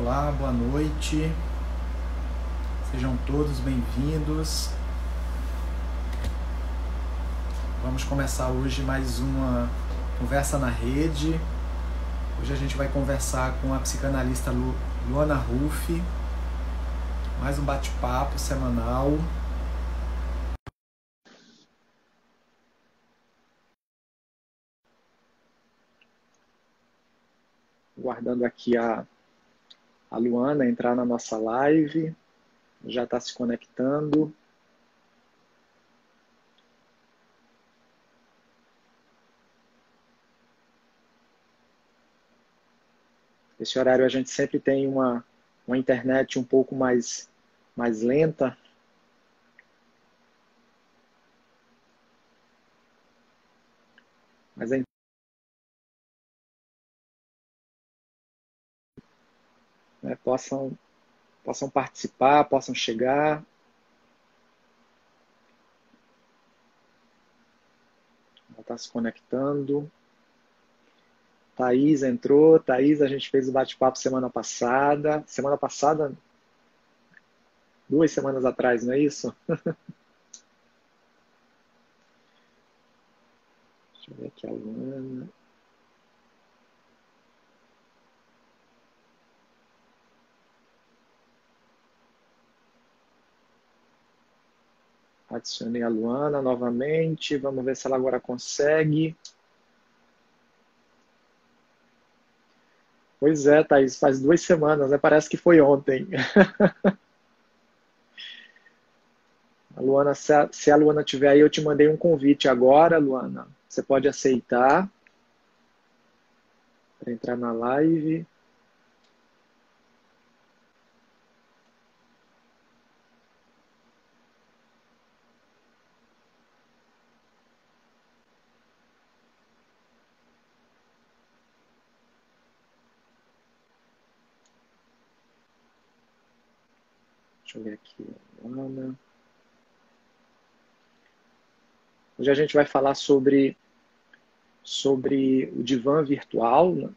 Olá, boa noite. Sejam todos bem-vindos. Vamos começar hoje mais uma conversa na rede. Hoje a gente vai conversar com a psicanalista Luana Ruff. Mais um bate-papo semanal. Guardando aqui a Luana entrar na nossa live. Já está se conectando. Esse horário a gente sempre tem uma internet um pouco mais lenta. Mas possam participar, possam chegar. Ela está se conectando. Thaís entrou. Thaís, a gente fez o bate-papo semana passada. Semana passada, 2 semanas atrás, não é isso? Deixa eu ver aqui a Luana. Adicionei a Luana novamente. Vamos ver se ela agora consegue. Pois é, Thaís, faz 2 semanas, né? Parece que foi ontem. A Luana, se a Luana estiver aí, eu te mandei um convite agora, Luana. Você pode aceitar para entrar na live. Deixa eu ver aqui, Luana. Hoje a gente vai falar sobre o divã virtual, né?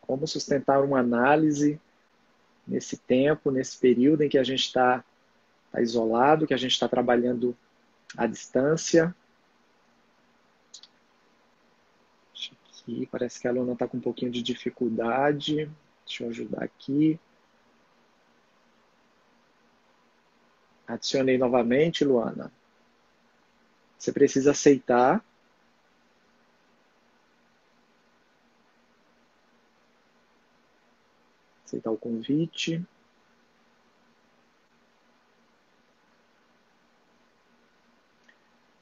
Como sustentar uma análise nesse tempo, nesse período em que a gente está isolado, que a gente está trabalhando à distância. Aqui, parece que a Luana está com um pouquinho de dificuldade. Deixa eu ajudar aqui. Adicionei novamente, Luana. Você precisa aceitar. Aceitar o convite.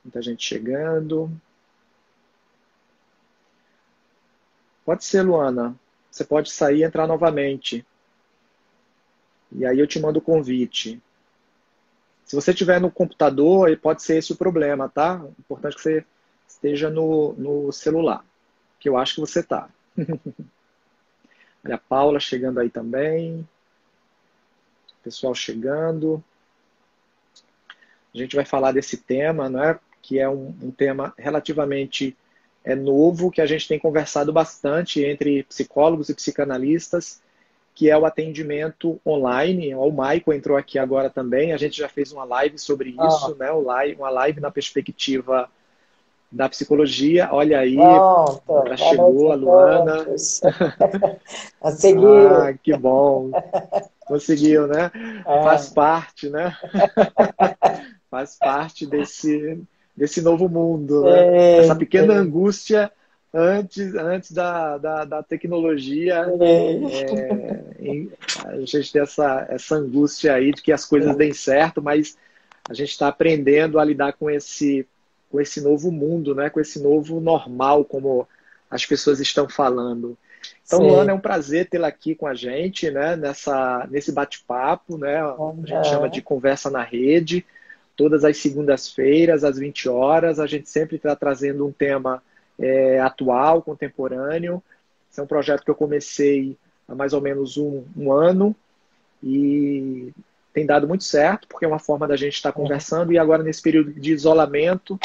Muita gente chegando. Pode ser, Luana. Você pode sair e entrar novamente. E aí eu te mando o convite. Se você estiver no computador, pode ser esse o problema, tá? É importante que você esteja no celular, que eu acho que você está. Olha a Paula chegando aí também. Pessoal chegando. A gente vai falar desse tema, né? Que é um tema relativamente novo, que a gente tem conversado bastante entre psicólogos e psicanalistas, que é o atendimento online. O Maico entrou aqui agora também. A gente já fez uma live sobre isso, né? Uma live na perspectiva da psicologia. Olha aí, Pronto, já boa noite chegou a a Luana. todos. Consegui. Ah, que bom. Conseguiu, né? Faz É, parte, né? Faz parte desse novo mundo, né? Essa sim, pequena sim, angústia antes da tecnologia. sim, A gente tem essa angústia aí de que as coisas sim, deem certo, mas a gente está aprendendo a lidar com esse novo mundo, né? Com esse novo normal, como as pessoas estão falando. Então, Luana, é sim. um prazer tê-la aqui com a gente, né? Nesse bate-papo, né? A gente chama de Uhum. conversa na rede. Todas as segundas-feiras, às 20 horas, a gente sempre está trazendo um tema atual, contemporâneo. Esse é um projeto que eu comecei há mais ou menos um ano e tem dado muito certo, porque é uma forma da gente estar Uhum. conversando, e agora nesse período de isolamento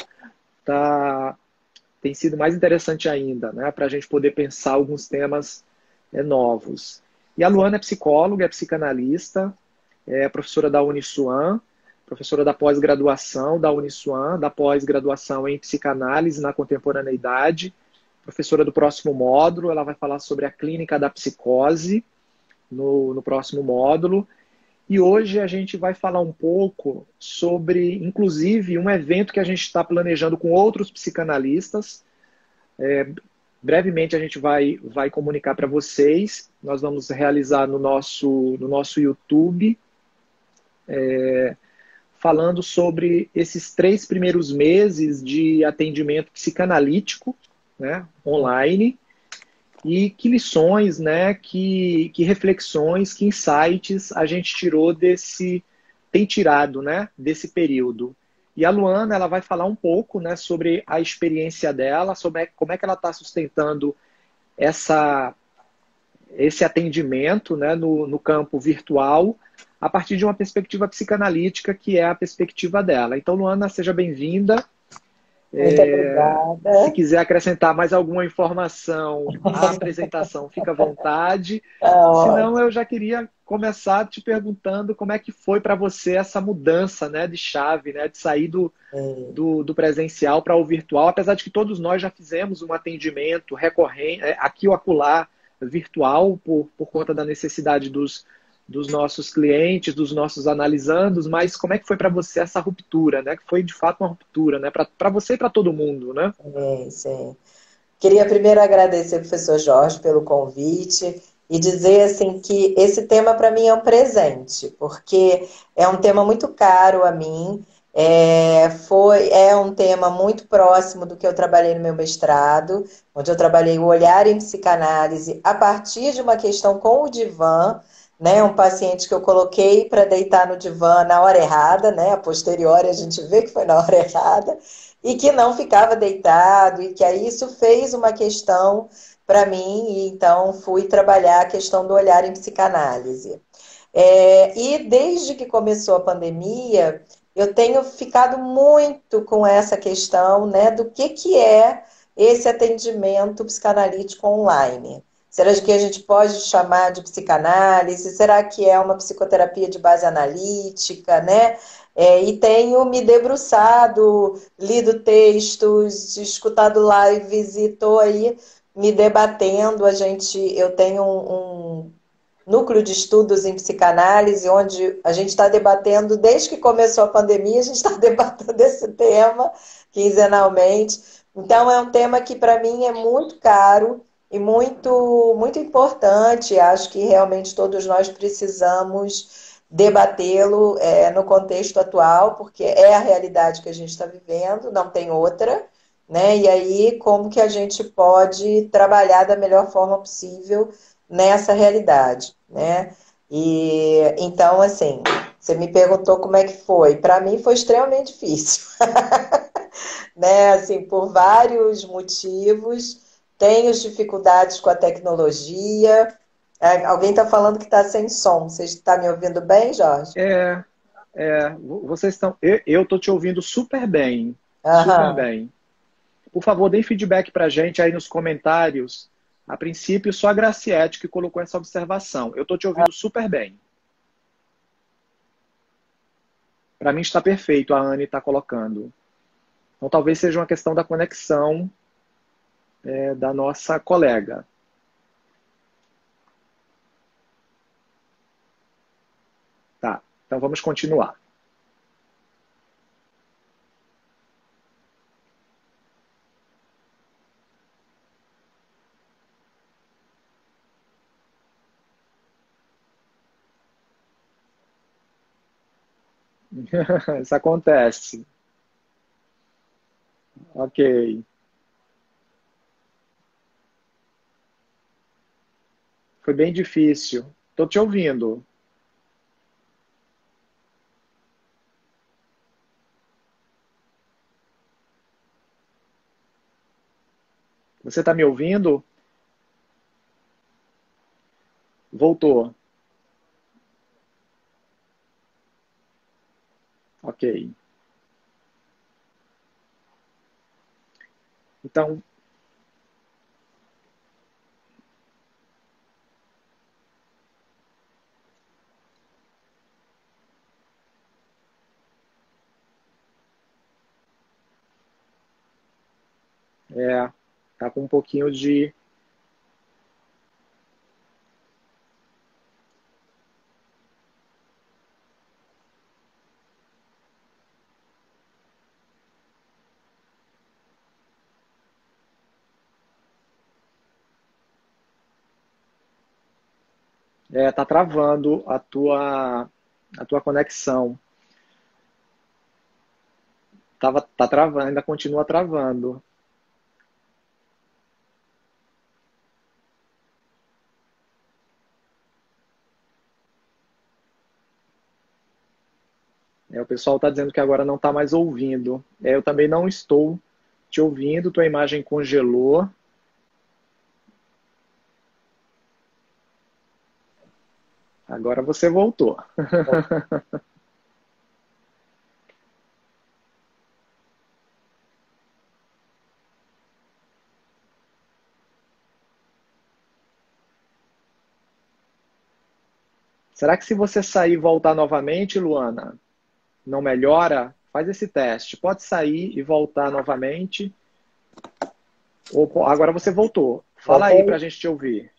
tem sido mais interessante ainda, né, para a gente poder pensar alguns temas novos. E a Luana é psicóloga, é psicanalista, é professora da Uniswan, professora da pós-graduação da Uniswan, da pós-graduação em psicanálise na contemporaneidade, professora do próximo módulo. Ela vai falar sobre a clínica da psicose no próximo módulo. E hoje a gente vai falar um pouco sobre, inclusive, um evento que a gente está planejando com outros psicanalistas. Brevemente a gente vai comunicar para vocês. Nós vamos realizar no nosso YouTube, falando sobre esses 3 primeiros meses de atendimento psicanalítico, né, online, e que lições, né, que reflexões, que insights a gente tem tirado, né, desse período. E a Luana, ela vai falar um pouco, né, sobre a experiência dela, sobre como é que ela está sustentando esse atendimento, né, no campo virtual, a partir de uma perspectiva psicanalítica, que é a perspectiva dela. Então, Luana, seja bem-vinda. Muito Se obrigada. quiser acrescentar mais alguma informação à apresentação, fica à vontade. Se Ó, não, eu já queria começar te perguntando como é que foi para você essa mudança, né, de chave, né, de sair do presencial para o virtual, apesar de que todos nós já fizemos um atendimento recorrente, aqui ou acolá, virtual, por conta da necessidade dos nossos clientes, dos nossos analisandos, mas como é que foi para você essa ruptura, né? Que foi de fato uma ruptura, né? Para você e para todo mundo, né? sim, sim. Queria primeiro agradecer ao professor Jorge pelo convite e dizer assim que esse tema para mim é um presente, porque é um tema muito caro a mim. É um tema muito próximo do que eu trabalhei no meu mestrado, onde eu trabalhei o olhar em psicanálise a partir de uma questão com o divã, né? Um paciente que eu coloquei para deitar no divã na hora errada, né? A posteriori a gente vê que foi na hora errada, e que não ficava deitado, e que aí isso fez uma questão para mim, e então fui trabalhar a questão do olhar em psicanálise. E desde que começou a pandemia, eu tenho ficado muito com essa questão, né, do que é esse atendimento psicanalítico online. Será que a gente pode chamar de psicanálise? Será que é uma psicoterapia de base analítica, né? E tenho me debruçado, lido textos, escutado lives e estou aí me debatendo. Eu tenho um núcleo de estudos em psicanálise, onde a gente está debatendo, desde que começou a pandemia, a gente está debatendo esse tema quinzenalmente. Então, é um tema que para mim é muito caro e muito importante. Acho que realmente todos nós precisamos debatê-lo no contexto atual, porque é a realidade que a gente está vivendo, não tem outra, né? E aí, como que a gente pode trabalhar da melhor forma possível nessa realidade, né? E então, assim, você me perguntou como é que foi. Para mim foi extremamente difícil, né? Assim, por vários motivos. Tenho dificuldades com a tecnologia. Alguém está falando que está sem som. Você está me ouvindo bem, Jorge? É, vocês estão. Eu estou te ouvindo super bem, super Aham. bem. Por favor, deem feedback para a gente aí nos comentários. A princípio, só a Graciete que colocou essa observação. Eu estou te ouvindo super bem. Para mim está perfeito, a Anne está colocando. Então talvez seja uma questão da conexão da nossa colega. Tá, então vamos continuar. Isso acontece. Ok. Foi bem difícil. Estou te ouvindo. Você está me ouvindo? Voltou. Ok. Então, Tá com um pouquinho de... Tá travando a tua conexão. Tá travando, ainda continua travando. O pessoal está dizendo que agora não está mais ouvindo. Eu também não estou te ouvindo, tua imagem congelou. Agora você voltou. Será que se você sair e voltar novamente, Luana, não melhora? Faz esse teste. Pode sair e voltar novamente. Agora você voltou. Fala aí para a gente te ouvir.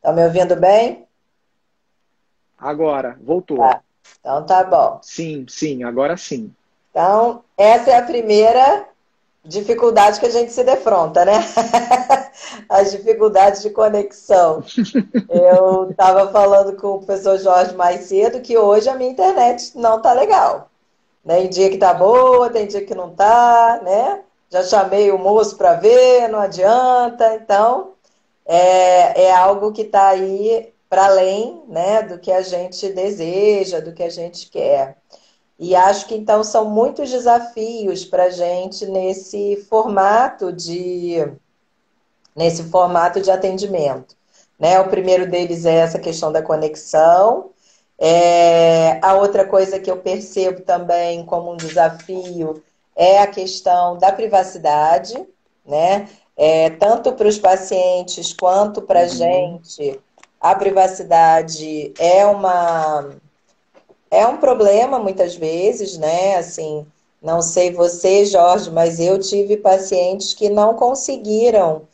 Tá me ouvindo bem? Agora, voltou. Tá. Então tá bom. Sim, agora sim. Então, essa é a primeira dificuldade que a gente se defronta, né? As dificuldades de conexão. Eu estava falando com o professor Jorge mais cedo que hoje a minha internet não tá legal. Tem dia que tá boa, tem dia que não tá, né? Já chamei o moço para ver, não adianta. Então, é algo que está aí para além, né, do que a gente deseja, do que a gente quer. E acho que então são muitos desafios para a gente nesse formato de atendimento. Né? O primeiro deles é essa questão da conexão. A outra coisa que eu percebo também como um desafio é a questão da privacidade, né? Tanto para os pacientes quanto para a gente, a privacidade é um problema muitas vezes, né? Assim, não sei você, Jorge, mas eu tive pacientes que não conseguiram,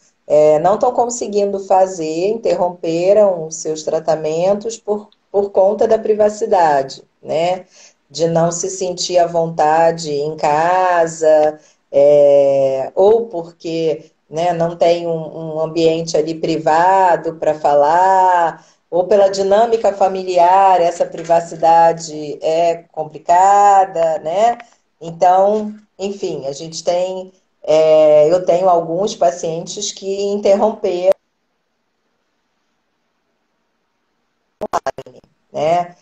não estão conseguindo fazer, interromperam seus tratamentos por conta da privacidade, né? De não se sentir à vontade em casa, ou porque, né, não tem um ambiente ali privado para falar, ou pela dinâmica familiar, essa privacidade é complicada, né? Então, enfim, a gente tem, eu tenho alguns pacientes que interromperam, né?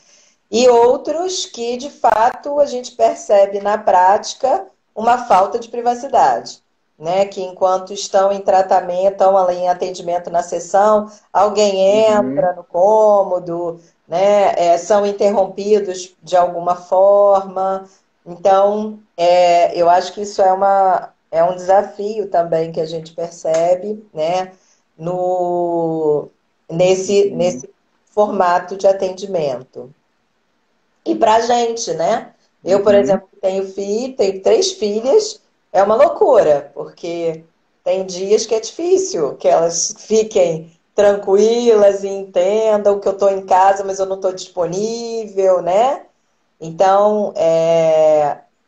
E outros que, de fato, a gente percebe na prática uma falta de privacidade, né? Que enquanto estão em tratamento, estão ali em atendimento na sessão, alguém entra no cômodo, né? São interrompidos de alguma forma. Então, eu acho que isso é um desafio também que a gente percebe, né? Nesse formato de atendimento. E para a gente, né? Eu, por exemplo, tenho 3 filhas, é uma loucura, porque tem dias que é difícil que elas fiquem tranquilas e entendam que eu estou em casa, mas eu não estou disponível, né? Então,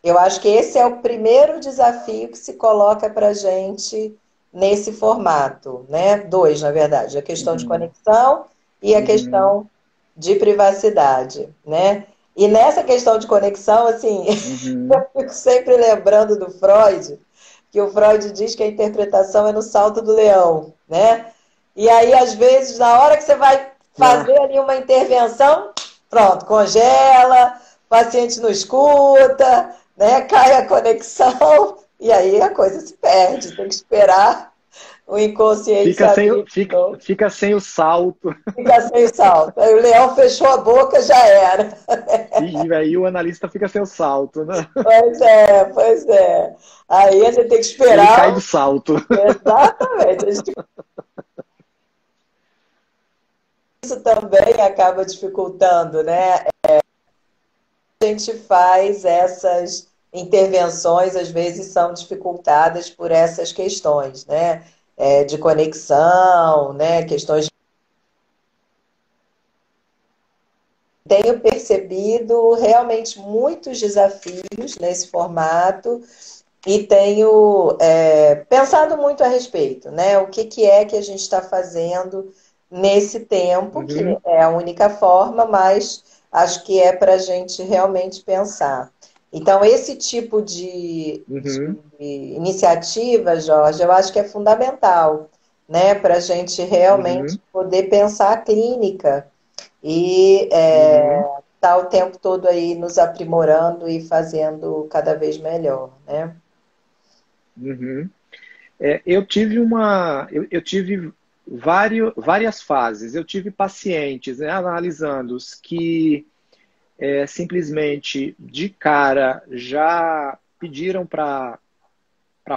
eu acho que esse é o primeiro desafio que se coloca para a gente nesse formato, né? 2, na verdade, a questão de conexão e a questão de privacidade, né? E nessa questão de conexão, assim, eu fico sempre lembrando do Freud, que o Freud diz que a interpretação é no salto do leão, né? E aí, às vezes, na hora que você vai fazer ali uma intervenção, pronto, congela, o paciente não escuta, né? Cai a conexão, e aí a coisa se perde, tem que esperar o inconsciente se abrir. Fica sem o salto. Fica sem o salto. Aí o leão fechou a boca, já era. E aí o analista fica sem o salto, né? Pois é. Aí a gente tem que esperar. Ele cai do salto. Exatamente. Isso também acaba dificultando, né? A gente faz essas intervenções, às vezes, são dificultadas por essas questões, né? De conexão, né? Questões. Tenho percebido realmente muitos desafios nesse formato e tenho pensado muito a respeito, né? O que é que a gente está fazendo nesse tempo, que Uhum, é a única forma, mas acho que é para a gente realmente pensar. Então, esse tipo de uhum, iniciativa, Jorge, eu acho que é fundamental, né? Para a gente realmente uhum, poder pensar a clínica e uhum, tá o tempo todo aí nos aprimorando e fazendo cada vez melhor, né? uhum. Eu tive várias fases. Eu tive pacientes, né, analisando os que simplesmente de cara já pediram para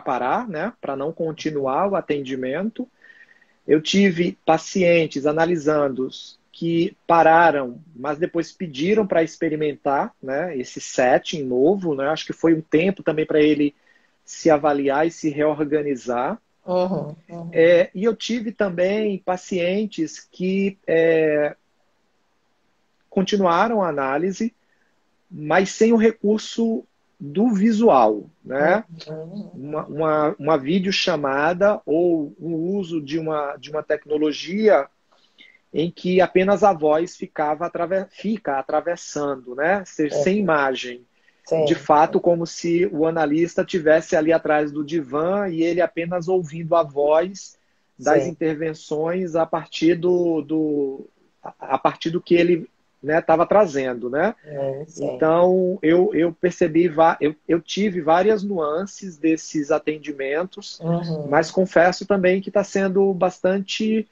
parar, né, para não continuar o atendimento. Eu tive pacientes analisando que pararam, mas depois pediram para experimentar, né, esse setting novo, né? Acho que foi um tempo também para ele se avaliar e se reorganizar. Uhum, uhum, E eu tive também pacientes que continuaram a análise, mas sem o recurso do visual, né? uhum, Uma videochamada ou o uso de uma tecnologia em que apenas a voz fica atravessando, né? Sem uhum. imagem. De Sim, fato, como se o analista tivesse ali atrás do divã e ele apenas ouvindo a voz das sim, intervenções a partir do que ele estava trazendo, né? sim. Então, eu percebi, eu tive várias nuances desses atendimentos, mas Uhum, confesso também que está sendo bastante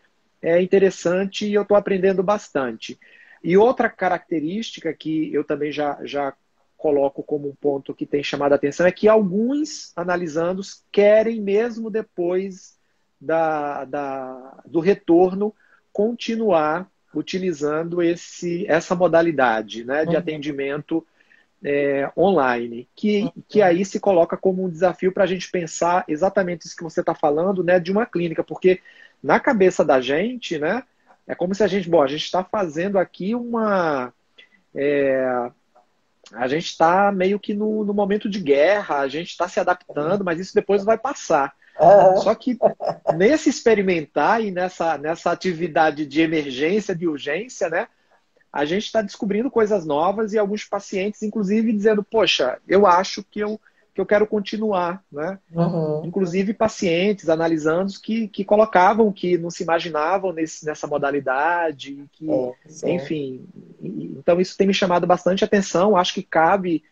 interessante e eu estou aprendendo bastante. E outra característica que eu também já coloco como um ponto que tem chamado a atenção é que alguns analisandos querem, mesmo depois do retorno, continuar utilizando essa modalidade, né, de uhum, atendimento online, que uhum. aí se coloca como um desafio para a gente pensar exatamente isso que você está falando, né, de uma clínica, porque na cabeça da gente, né, é como se a gente está fazendo aqui a gente está meio que no momento de guerra, a gente está se adaptando, mas isso depois vai passar. Aham, Só que nesse experimentar e nessa atividade de emergência, de urgência, né, a gente está descobrindo coisas novas e alguns pacientes, inclusive, dizendo, poxa, eu acho que eu quero continuar, né? uhum. Inclusive pacientes analisando que colocavam que não se imaginavam nessa modalidade, que, Sim. enfim, então isso tem me chamado bastante atenção. Acho que cabe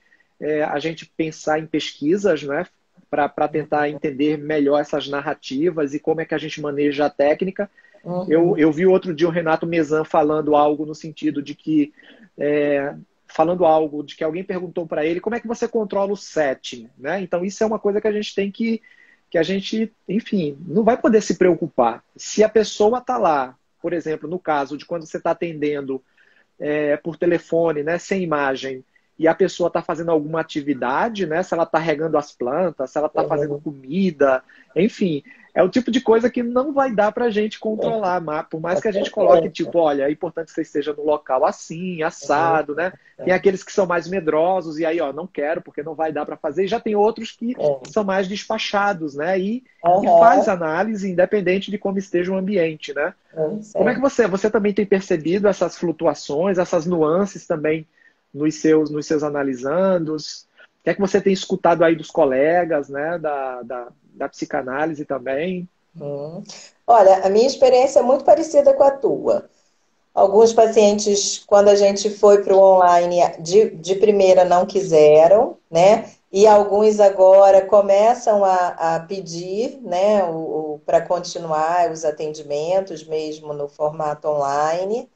a gente pensar em pesquisas, né, para tentar entender melhor essas narrativas e como é que a gente maneja a técnica. Uhum. Eu vi outro dia o Renato Mezan falando algo no sentido de que falando algo de que alguém perguntou para ele como é que você controla o setting, né? Então isso é uma coisa que a gente tem que a gente, enfim, não vai poder se preocupar. Se a pessoa está lá, por exemplo, no caso de quando você está atendendo por telefone, né, sem imagem, e a pessoa está fazendo alguma atividade, né, se ela está regando as plantas, se ela está fazendo Uhum. comida, enfim, é o tipo de coisa que não vai dar para a gente controlar, por mais Com que a gente coloque, certeza. tipo, olha, é importante que você esteja no local assim, assado, né? Tem aqueles que são mais medrosos e aí, ó, não quero porque não vai dar para fazer. E já tem outros que são mais despachados, né? E faz Aham, análise independente de como esteja o ambiente, né? Como é que sim. você também tem percebido essas flutuações, essas nuances também nos seus analisandos? O que é que você tem escutado aí dos colegas, né, da psicanálise também? Uhum. Olha, a minha experiência é muito parecida com a tua. Alguns pacientes, quando a gente foi para o online, de primeira não quiseram, né? E alguns agora começam a pedir, né, para continuar os atendimentos, mesmo no formato online.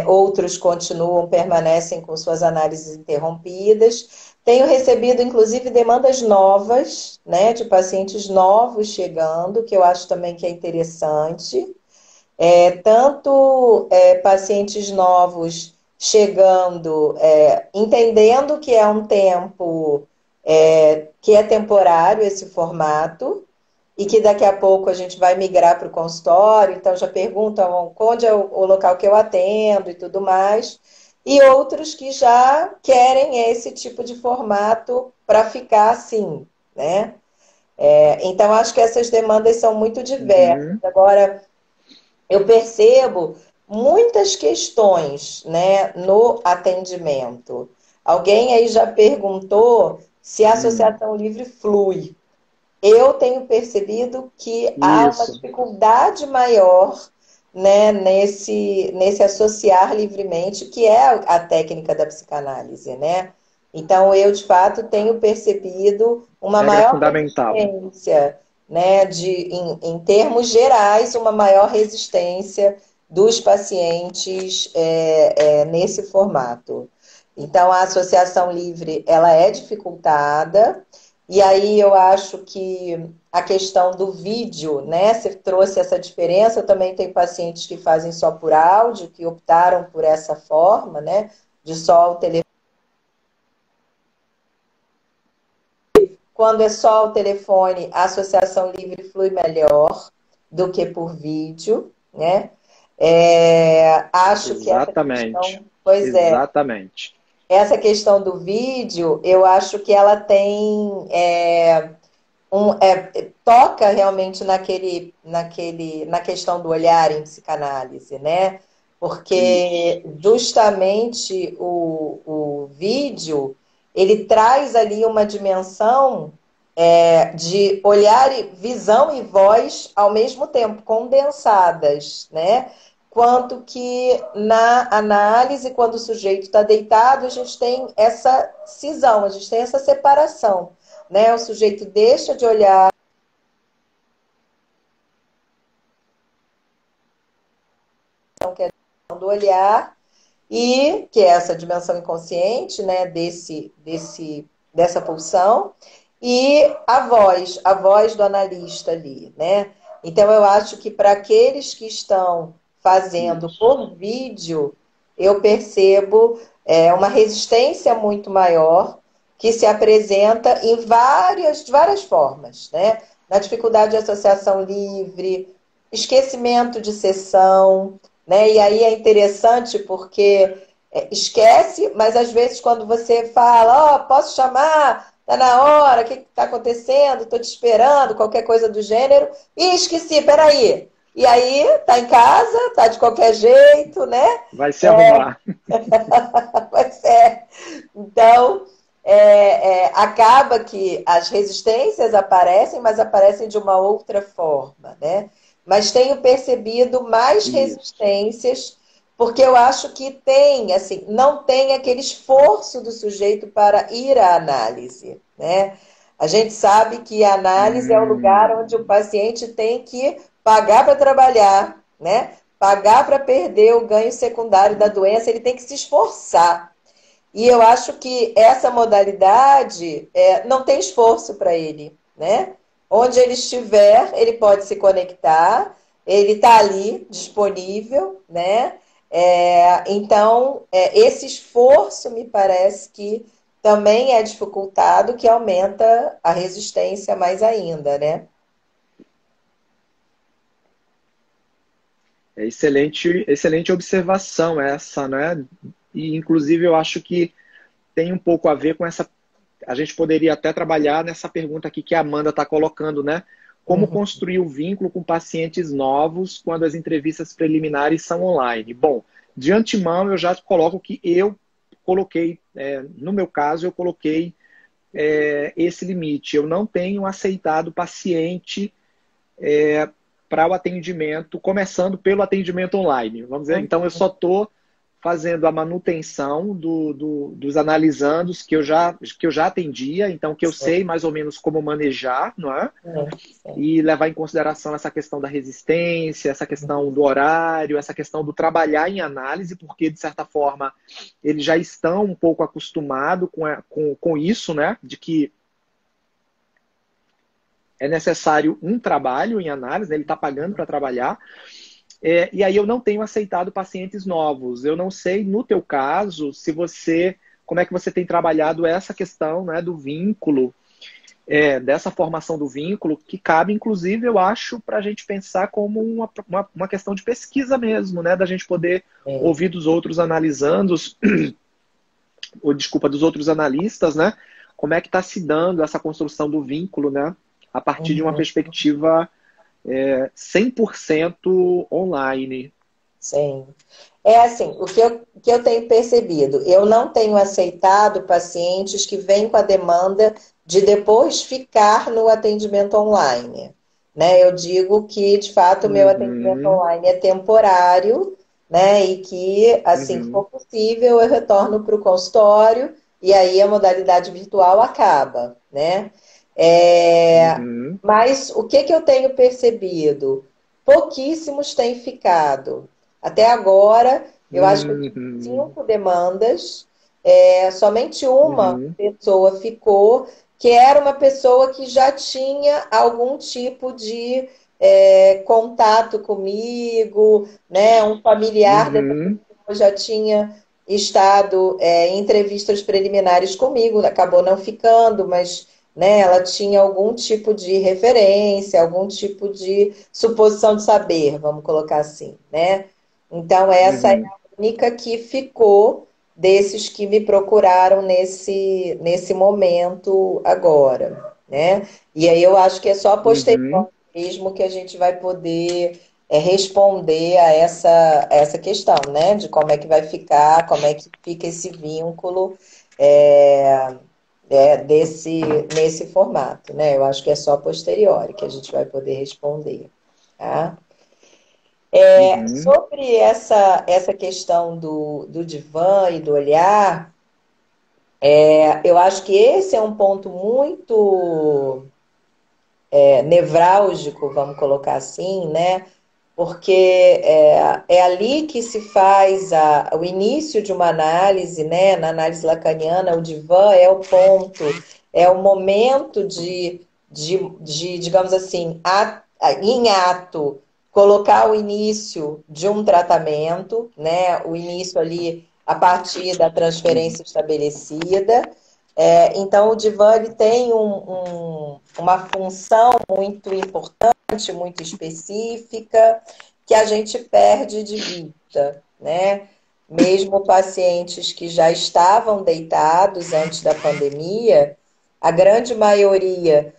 Outros continuam, permanecem com suas análises interrompidas. Tenho recebido, inclusive, demandas novas, né, de pacientes novos chegando, que eu acho também que é interessante. Tanto pacientes novos chegando, entendendo que é um tempo. que é temporário esse formato e que daqui a pouco a gente vai migrar para o consultório, então já perguntam onde é o local que eu atendo e tudo mais, e outros que já querem esse tipo de formato para ficar assim, né? Então, acho que essas demandas são muito diversas. Uhum. Agora, eu percebo muitas questões, né, no atendimento. Alguém aí já perguntou se a associação livre flui. Eu tenho percebido que há uma Isso. dificuldade maior, né, nesse associar livremente, que é a técnica da psicanálise, né? Então, eu, de fato, tenho percebido uma Regra maior fundamental. resistência, né, em termos gerais, uma maior resistência dos pacientes nesse formato. Então, a associação livre, ela é dificultada, e aí eu acho que a questão do vídeo, né? Você trouxe essa diferença. Eu também tenho pacientes que fazem só por áudio, que optaram por essa forma, né? De só o telefone. Quando é só o telefone, a associação livre flui melhor do que por vídeo, né? Acho que essa Exatamente. questão, pois é, Exatamente. essa questão do vídeo, eu acho que ela tem toca realmente na questão do olhar em psicanálise, né? Isso. Porque justamente o vídeo ele traz ali uma dimensão de olhar, visão e voz ao mesmo tempo, condensadas, né? Quanto que na análise, quando o sujeito está deitado, a gente tem essa cisão, a gente tem essa separação, né? O sujeito deixa de olhar do olhar e que é essa dimensão inconsciente, né, dessa pulsão, e a voz do analista ali, né? Então eu acho que para aqueles que estão fazendo Isso. por vídeo, eu percebo uma resistência muito maior que se apresenta em várias formas, né? Na dificuldade de associação livre, esquecimento de sessão, né? E aí é interessante porque esquece, mas às vezes quando você fala, ó, posso chamar? Tá na hora, o que está acontecendo? Estou te esperando, qualquer coisa do gênero. Ih, esqueci, peraí. E aí, tá em casa, tá de qualquer jeito, né? Vai se arrumar. Pois é. Então, acaba que as resistências aparecem, mas aparecem de uma outra forma, né? Mas tenho percebido mais Isso. resistências, porque eu acho que tem, assim, não tem aquele esforço do sujeito para ir à análise, né? A gente sabe que a análise é o lugar onde o Hum. paciente tem que pagar para trabalhar, né? Pagar para perder o ganho secundário da doença, ele tem que se esforçar. E eu acho que essa modalidade não tem esforço para ele, né? Onde ele estiver, ele pode se conectar, ele está ali disponível, né? Então, esse esforço me parece que também é dificultado, que aumenta a resistência mais ainda, né? É excelente, excelente observação essa, né? E, inclusive, eu acho que tem um pouco a ver com essa. A gente poderia até trabalhar nessa pergunta aqui que a Amanda está colocando, né? Como Uhum. construir o vínculo com pacientes novos quando as entrevistas preliminares são online? Bom, de antemão eu já coloco que eu coloquei, no meu caso, eu coloquei esse limite. Eu não tenho aceitado paciente para o atendimento, começando pelo atendimento online. Vamos dizer, então eu só estou fazendo a manutenção dos analisandos que eu já atendia, então que eu sei mais ou menos como manejar, não é? Sim. E levar em consideração essa questão da resistência, essa questão do horário, essa questão do trabalhar em análise, porque, de certa forma, eles já estão um pouco acostumados com isso, né? De que é necessário um trabalho em análise, né? Ele está pagando para trabalhar. E aí eu não tenho aceitado pacientes novos. Eu não sei, no teu caso, se você como é que você tem trabalhado essa questão, né, do vínculo, dessa formação do vínculo, que cabe, inclusive, eu acho, para a gente pensar como uma questão de pesquisa mesmo, né, da gente poder ouvir dos outros analisandos, ou desculpa, dos outros analistas, né, como é que está se dando essa construção do vínculo, né, a partir de uma perspectiva 100% online. Sim. É assim, que eu tenho percebido, eu não tenho aceitado pacientes que vêm com a demanda de depois ficar no atendimento online, né? Eu digo que, de fato, o meu atendimento online é temporário, né? E que, assim que for possível, eu retorno para o consultório e aí a modalidade virtual acaba, né? Mas o que eu tenho percebido? Pouquíssimos têm ficado. Até agora, eu acho que eu tive 5 demandas, somente uma pessoa ficou, que era uma pessoa que já tinha algum tipo de contato comigo, né? Um familiar dessa pessoa já tinha estado em entrevistas preliminares comigo, acabou não ficando, mas né, ela tinha algum tipo de referência, algum tipo de suposição de saber, vamos colocar assim, né? Então, essa é a única que ficou desses que me procuraram nesse momento agora, né? E aí eu acho que é só posterior mesmo que a gente vai poder responder a essa questão, né? De como é que vai ficar, como é que fica esse vínculo nesse formato, né? Eu acho que é só posteriori que a gente vai poder responder, tá? Sobre essa questão do divã e do olhar, eu acho que esse é um ponto muito nevrálgico, vamos colocar assim, né? Porque é ali que se faz o início de uma análise, né? Na análise lacaniana, o divã é o ponto, é o momento digamos assim, em ato, colocar o início de um tratamento, né? O início ali a partir da transferência estabelecida. Então, o divã ele tem uma função muito importante, muito específica, que a gente perde de vista, né? Mesmo pacientes que já estavam deitados antes da pandemia, a grande maioria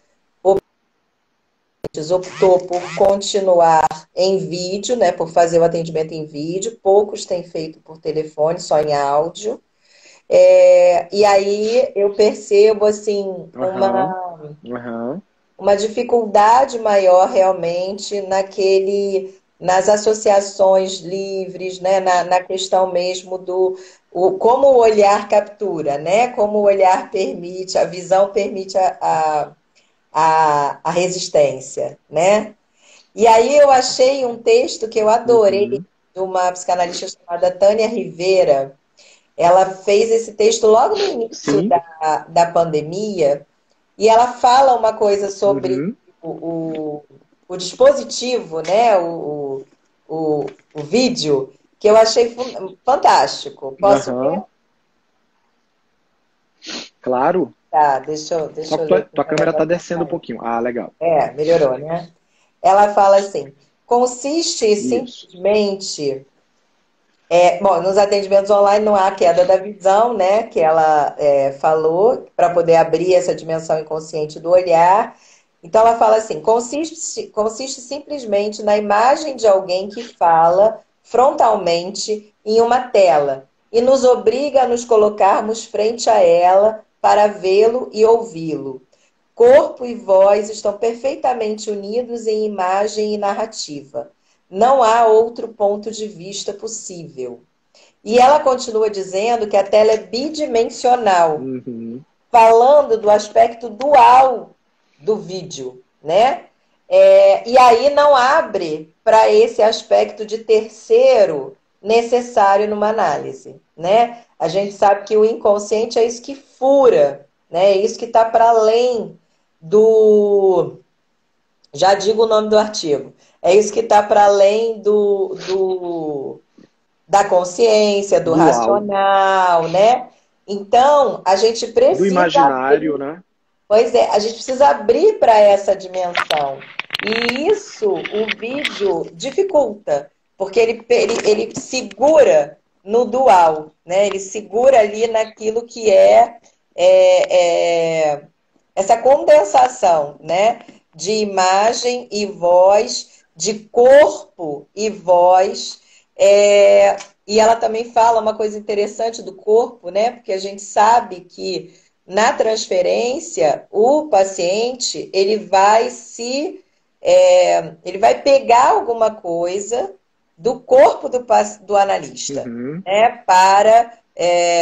optou por continuar em vídeo, né? Por fazer o atendimento em vídeo, poucos têm feito por telefone, só em áudio. E aí eu percebo assim uma dificuldade maior realmente nas associações livres, né? Na questão mesmo como o olhar captura, né? Como o olhar permite, a visão permite a resistência, né? E aí eu achei um texto que eu adorei de uma psicanalista chamada Tânia Rivera. Ela fez esse texto logo no início da pandemia e ela fala uma coisa sobre o dispositivo, né? O vídeo, que eu achei fantástico. Posso ver? Claro. Tá, deixa eu ler. Tua câmera está descendo um pouquinho. Ah, legal. Melhorou, né? Ela fala assim: consiste Isso. simplesmente. Bom, nos atendimentos online não há queda da visão, né? Que ela falou, para poder abrir essa dimensão inconsciente do olhar. Então, ela fala assim: consiste simplesmente na imagem de alguém que fala frontalmente em uma tela e nos obriga a nos colocarmos frente a ela para vê-lo e ouvi-lo. Corpo e voz estão perfeitamente unidos em imagem e narrativa. Não há outro ponto de vista possível. E ela continua dizendo que a tela é bidimensional, falando do aspecto dual do vídeo, né? E aí não abre para esse aspecto de terceiro necessário numa análise, né? A gente sabe que o inconsciente é isso que fura, né? É isso que está para além do... Já digo o nome do artigo. É isso que está para além da consciência, do racional, né? Então, a gente Do precisa imaginário, abrir. né? Pois é, a gente precisa abrir para essa dimensão. E isso o vídeo dificulta, porque ele segura no dual, né? Ele segura ali naquilo que é essa condensação, né? De imagem e voz, de corpo e voz. E ela também fala uma coisa interessante do corpo, né? Porque a gente sabe que na transferência o paciente ele vai pegar alguma coisa do corpo do analista, Uhum. né? Para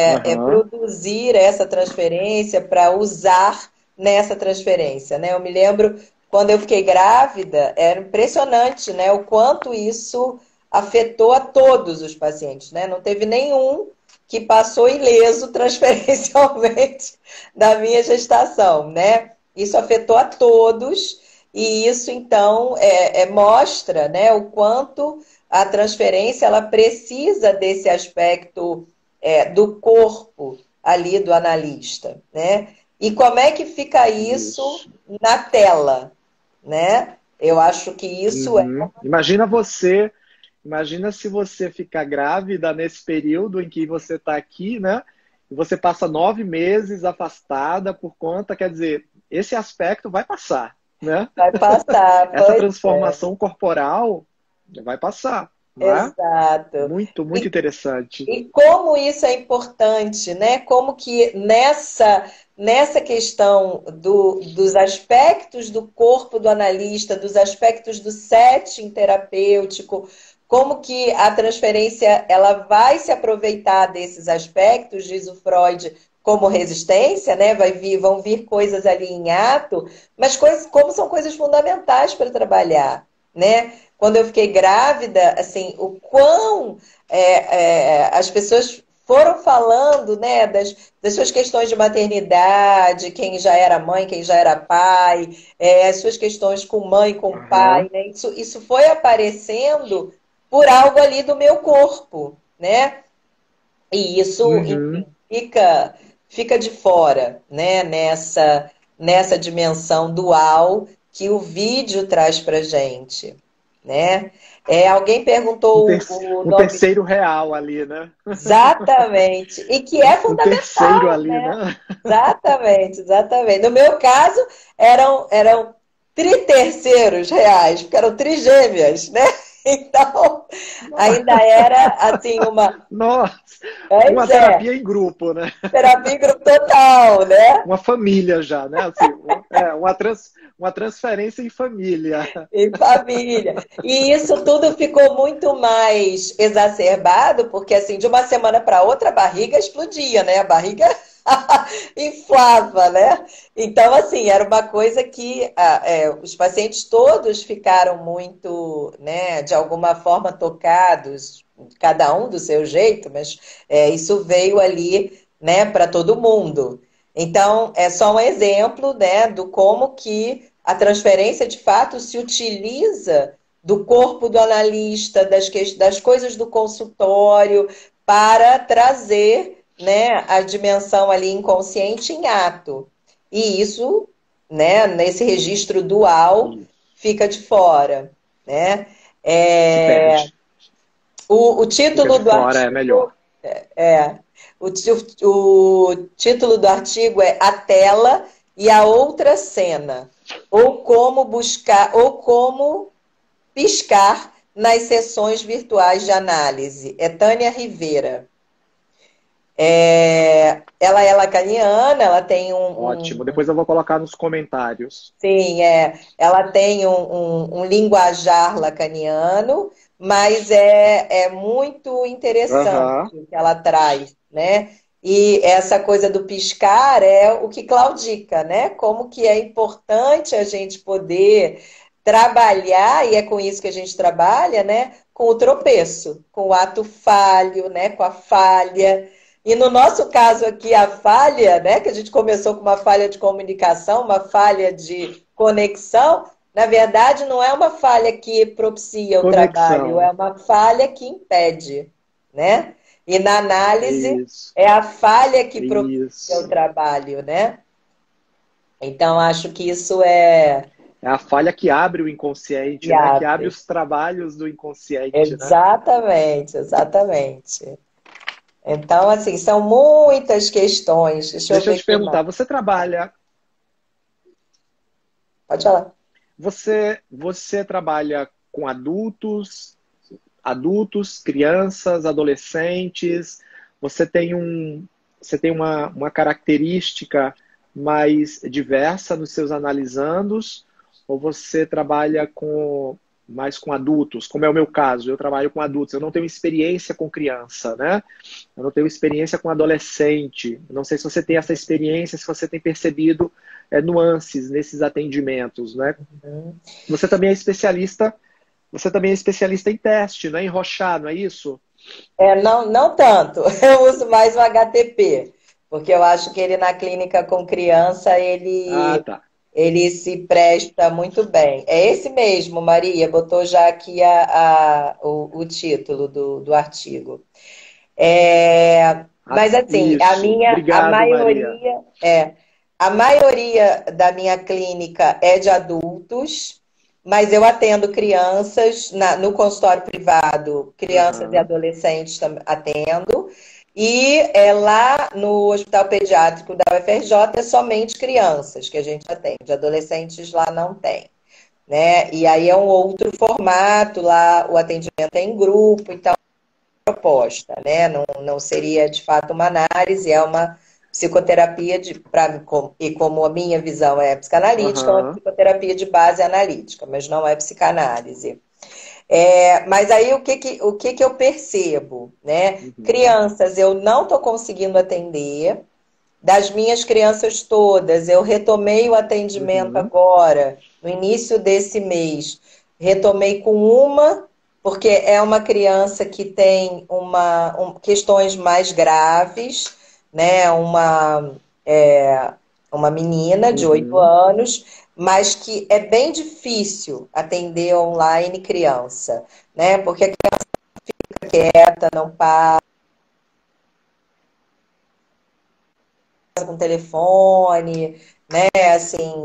Aham. produzir essa transferência, para usar nessa transferência, né? Eu me lembro quando eu fiquei grávida, era impressionante, né? O quanto isso afetou a todos os pacientes, né? Não teve nenhum que passou ileso transferencialmente da minha gestação, né? Isso afetou a todos e isso então mostra, né, o quanto a transferência ela precisa desse aspecto do corpo ali do analista, né? E como é que fica isso Isso. na tela, né? Eu acho que isso é. Uhum. Imagina se você ficar grávida nesse período em que você está aqui, né? E você passa 9 meses afastada por conta, quer dizer, esse aspecto vai passar, né? Vai passar, Essa pois é. transformação corporal vai passar, não é? Exato. Muito, muito E interessante. E como isso é importante, né? Como que nessa questão dos aspectos do corpo do analista, dos aspectos do setting terapêutico, como que a transferência ela vai se aproveitar desses aspectos, diz o Freud, como resistência, né? Vão vir coisas ali em ato, mas como são coisas fundamentais para trabalhar, né? Quando eu fiquei grávida, assim, o quão as pessoas foram falando, né, das suas questões de maternidade, quem já era mãe, quem já era pai, as suas questões com mãe, com pai, Aham. né? Isso foi aparecendo por algo ali do meu corpo, né? E isso, enfim, Uhum. fica de fora, né, nessa dimensão dual que o vídeo traz para gente, né? Alguém Um, perguntou ter o um nome. terceiro real ali, né? Exatamente. E que é Um terceiro fundamental, ali, né? né? Exatamente, exatamente. No meu caso, eram triterceiros reais, porque eram trigêmeas, né? Então, ainda era assim uma. Nossa, Pois uma é, terapia em grupo, né? terapia em grupo total, né? Uma família já, né? Assim, uma transferência em família. Em família. E isso tudo ficou muito mais exacerbado, porque assim, de uma semana para outra a barriga explodia, né? A barriga inflava, né? Então, assim, era uma coisa que os pacientes todos ficaram muito, né, de alguma forma tocados, cada um do seu jeito, mas isso veio ali, né, para todo mundo. Então, é só um exemplo, né, do como que a transferência de fato se utiliza do corpo do analista, das coisas do consultório, para trazer, né, a dimensão ali inconsciente em ato. E isso, né, nesse registro dual, Isso. fica de fora, né? Se É, perde. o Fica título de do fora, é artigo melhor. é o título do artigo é A Tela e a Outra Cena, ou como buscar, ou como piscar nas sessões virtuais de análise. É Tânia Rivera. Ela é lacaniana, ela tem Ótimo. Depois eu vou colocar nos comentários. sim, ela tem um linguajar lacaniano, mas é muito interessante Aham. o que ela traz, né? E essa coisa do piscar é o que claudica, né? Como que é importante a gente poder trabalhar, e é com isso que a gente trabalha, né? Com o tropeço, com o ato falho, né? Com a falha. E no nosso caso aqui, a falha, né, que a gente começou com uma falha de comunicação, uma falha de conexão, na verdade, não é uma falha que propicia o trabalho, é Conexão. uma falha que impede, né? E na análise Isso, é a falha que propicia o isso. trabalho, né? Então, acho que isso é É a falha que abre o inconsciente, né? Que abre viável. os trabalhos do inconsciente, né? Exatamente, exatamente. Então, assim, são muitas questões. Deixa eu Deixa eu ver te aqui mais. perguntar, você trabalha, Pode falar. você trabalha com adultos, crianças, adolescentes? Você tem uma característica mais diversa nos seus analisandos? Ou você trabalha mais com adultos? Como é o meu caso, eu trabalho com adultos. Eu não tenho experiência com criança, né? Eu não tenho experiência com adolescente. Eu não sei se você tem essa experiência, se você tem percebido nuances nesses atendimentos, né? Uhum. Você também é especialista você também é especialista em teste, né? Em Rochá, não é isso? Não, não tanto. Eu uso mais o HTP, porque eu acho que ele na clínica com criança, Ah, ele, tá. ele se presta muito bem. É esse mesmo, Maria, botou já aqui o título do artigo. Ah, Mas assim, isso. a Obrigado, Maria. maioria da minha clínica é de adultos, mas eu atendo crianças no consultório privado, crianças e Aham. adolescentes atendo. E lá no Hospital Pediátrico da UFRJ é somente crianças que a gente atende, adolescentes lá não tem, né? E aí é um outro formato, lá o atendimento é em grupo, então proposta, né? Não seria de fato uma análise, é uma psicoterapia e como a minha visão é psicanalítica, é uma Aham. psicoterapia de base analítica, mas não é psicanálise. Mas aí o que eu percebo, né? Uhum. Crianças eu não estou conseguindo atender. Das minhas crianças todas, eu retomei o atendimento Uhum. agora, no início desse mês. Retomei com uma, porque é uma criança que tem questões mais graves, né? Uma menina de 8 Uhum. anos, mas que é bem difícil atender online criança, né? Porque a criança quieta, não para com telefone, né? Assim,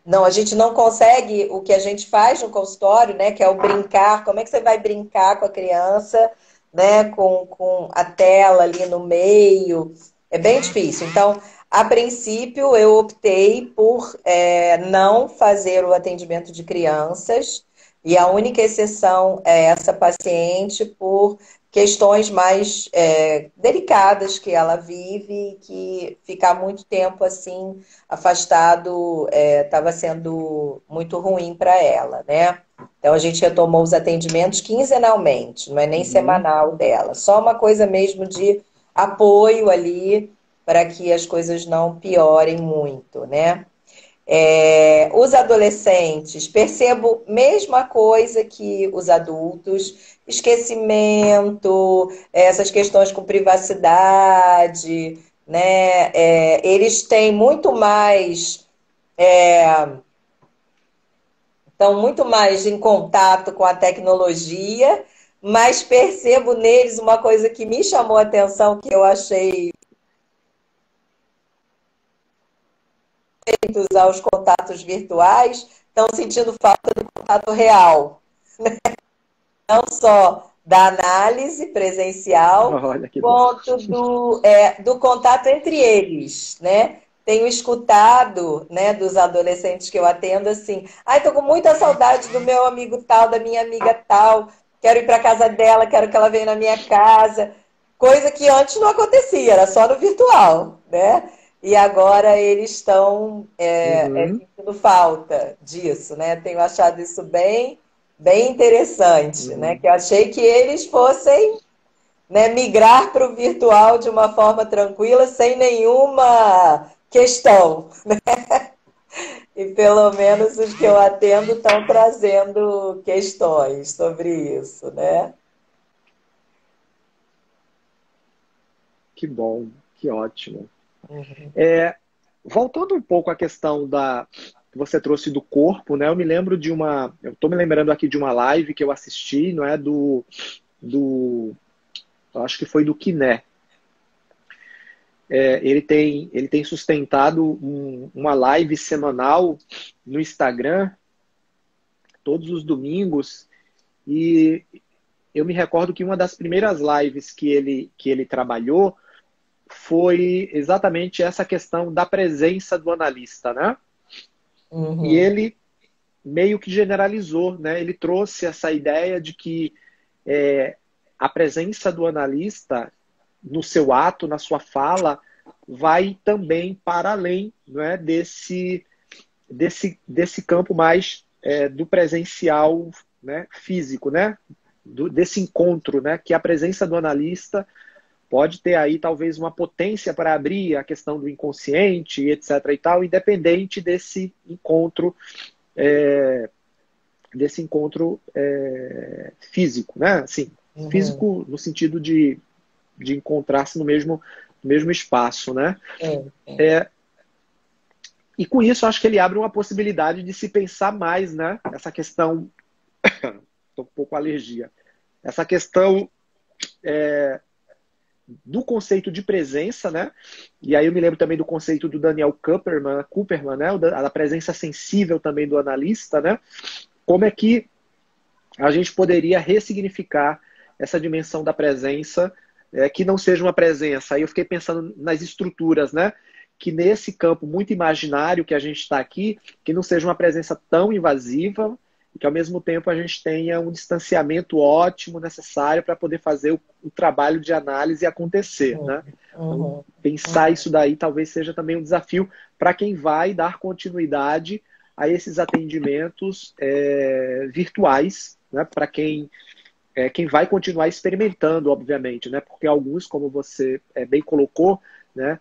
não, a gente não consegue o que a gente faz no consultório, né? Que é o brincar. Como é que você vai brincar com a criança, né? Com a tela ali no meio. É bem difícil. Então, a princípio, eu optei por não fazer o atendimento de crianças. E a única exceção é essa paciente por questões mais delicadas que ela vive e que ficar muito tempo assim afastado estava sendo muito ruim para ela, né? Então a gente retomou os atendimentos quinzenalmente, não é nem Uhum. semanal dela, só uma coisa mesmo de apoio ali para que as coisas não piorem muito, né? Os adolescentes, percebo mesma coisa que os adultos, esquecimento, essas questões com privacidade, né? Eles têm muito mais, estão muito mais em contato com a tecnologia, mas percebo neles uma coisa que me chamou a atenção, que eu achei usar os contatos virtuais, estão sentindo falta do contato real. Não só da análise presencial, Olha que bom. quanto do contato entre eles, né? Tenho escutado, né, dos adolescentes que eu atendo assim, ai, tô com muita saudade do meu amigo tal, da minha amiga tal, quero ir para casa dela, quero que ela venha na minha casa, coisa que antes não acontecia, era só no virtual, né? E agora eles estão Uhum. sentindo falta disso, né? Tenho achado isso bem interessante, né? Uhum. Que eu achei que eles fossem, né, migrar para o virtual de uma forma tranquila, sem nenhuma questão. E pelo menos os que eu atendo estão trazendo questões sobre isso, né? Que bom, que ótimo. Uhum. Voltando um pouco à questão que você trouxe do corpo, né? Eu estou me lembrando aqui de uma live que eu assisti, não é do eu acho que foi do Quiné. Ele tem sustentado uma live semanal no Instagram, todos os domingos, e eu me recordo que uma das primeiras lives que ele trabalhou foi exatamente essa questão da presença do analista, né? Uhum. E ele meio que generalizou, né? Ele trouxe essa ideia de que a presença do analista no seu ato, na sua fala, vai também para além, né, desse campo mais do presencial, né, físico, né? Desse encontro, né? Que a presença do analista pode ter aí talvez uma potência para abrir a questão do inconsciente, etc. e tal, independente desse encontro físico, né? Assim, físico no sentido de encontrar-se no mesmo espaço, né? E com isso, acho que ele abre uma possibilidade de se pensar mais, né? Essa questão... Estou com um pouco alergia. Essa questão do conceito de presença, né? E aí eu me lembro também do conceito do Daniel Kuperman, né? Da presença sensível também do analista, né? Como é que a gente poderia ressignificar essa dimensão da presença, que não seja uma presença. Aí eu fiquei pensando nas estruturas, né? Que nesse campo muito imaginário que a gente está aqui, que não seja uma presença tão invasiva, e que ao mesmo tempo a gente tenha um distanciamento ótimo, necessário para poder fazer o trabalho de análise acontecer, né? Então, pensar isso daí talvez seja também um desafio para quem vai dar continuidade a esses atendimentos virtuais, né? Para quem vai continuar experimentando, obviamente, né? Porque alguns, como você bem colocou, né?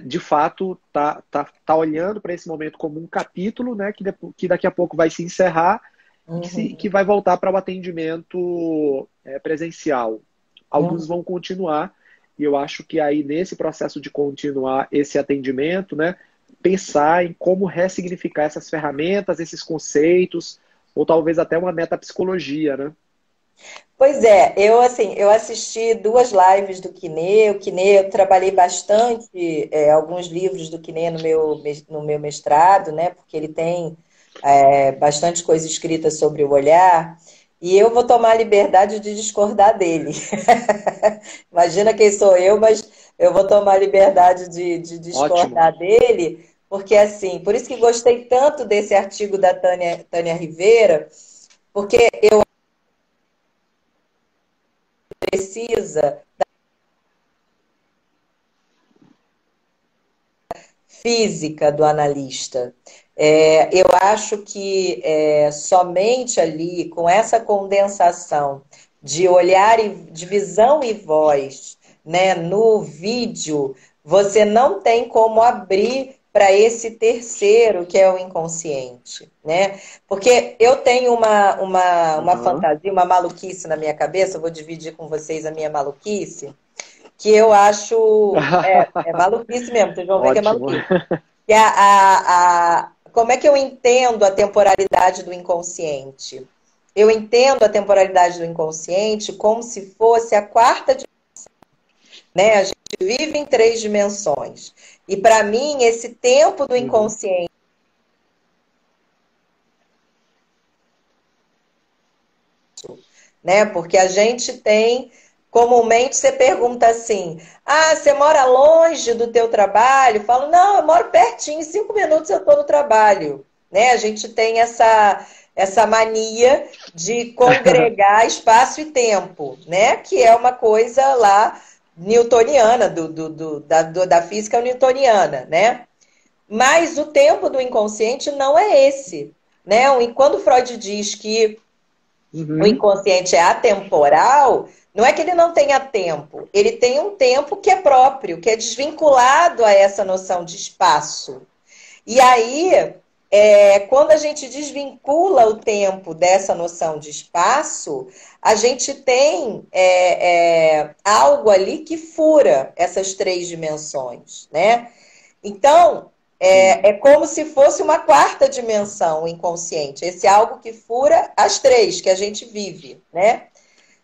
De fato tá olhando para esse momento como um capítulo, né? Que daqui a pouco vai se encerrar, que vai voltar para o atendimento presencial. Alguns vão continuar, e eu acho que aí nesse processo de continuar esse atendimento, né? Pensar em como ressignificar essas ferramentas, esses conceitos, ou talvez até uma metapsicologia, né? Pois é, eu assisti 2 lives do Quiné. O Quiné, eu trabalhei bastante alguns livros do Quiné no meu mestrado, né? Porque ele tem bastante coisa escrita sobre o olhar. E eu vou tomar a liberdade de discordar dele. Imagina quem sou eu, mas eu vou tomar a liberdade de discordar dele, porque assim, por isso que gostei tanto desse artigo da Tânia Rivera, porque eu precisa física do analista. Eu acho que somente ali, com essa condensação de olhar, de visão e voz, né, no vídeo, você não tem como abrir para esse terceiro, que é o inconsciente, né? Porque eu tenho uma fantasia, uma maluquice na minha cabeça, eu vou dividir com vocês a minha maluquice, que eu acho... É maluquice mesmo, vocês vão ver que é maluquice. Que como é que eu entendo a temporalidade do inconsciente? Eu entendo a temporalidade do inconsciente como se fosse a 4ª dimensão, né? A gente vive em 3 dimensões. E para mim, esse tempo do inconsciente, né? Porque a gente tem... Comumente você pergunta assim, você mora longe do teu trabalho? Eu falo, não, eu moro pertinho, 5 minutos eu estou no trabalho. Né? A gente tem essa mania de congregar espaço e tempo, né? Que é uma coisa lá newtoniana, da física newtoniana, né? Mas o tempo do inconsciente não é esse. Né? Quando Freud diz que o inconsciente é atemporal, não é que ele não tenha tempo, ele tem um tempo que é próprio, que é desvinculado a essa noção de espaço. E aí, quando a gente desvincula o tempo dessa noção de espaço, a gente tem algo ali que fura essas 3 dimensões, né? Então, é como se fosse uma 4ª dimensão, o inconsciente. Esse algo que fura as 3 que a gente vive, né?